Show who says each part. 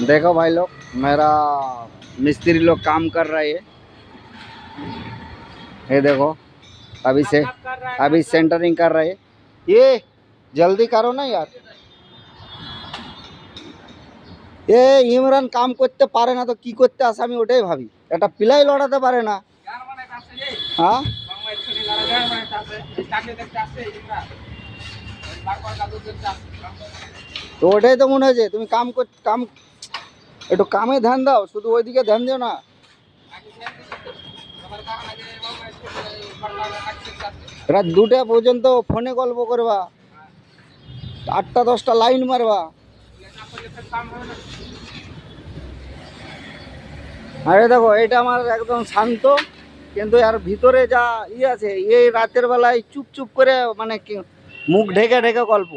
Speaker 1: देखो भाई लोग, मेरा मिस्त्री लोग काम कर रहा है। ये देखो, अभी सेंटरिंग कर रहे। ये जल्दी करो ना यार। এ ইমরান কাম করতে পারে না তো কি করতে আসে আমি ওটাই ভাবি। একটা পিলাই লড়াতে পারে না। হ্যাঁ, তো ওটাই তো মনে হয়েছে তুমি কাম একটু কামে ধ্যান দাও, শুধু ওইদিকে ধ্যান দিও না। রাত 2টা পর্যন্ত ফোনে গল্প করবা, 8টা 10টা লাইন মারবা। আরে দেখো, এটা আমার একদম শান্ত, কিন্তু এর ভিতরে যা আছে, এই রাতের বেলায় চুপ চুপ করে মানে মুখ ঢেকে ঢেকে গল্প।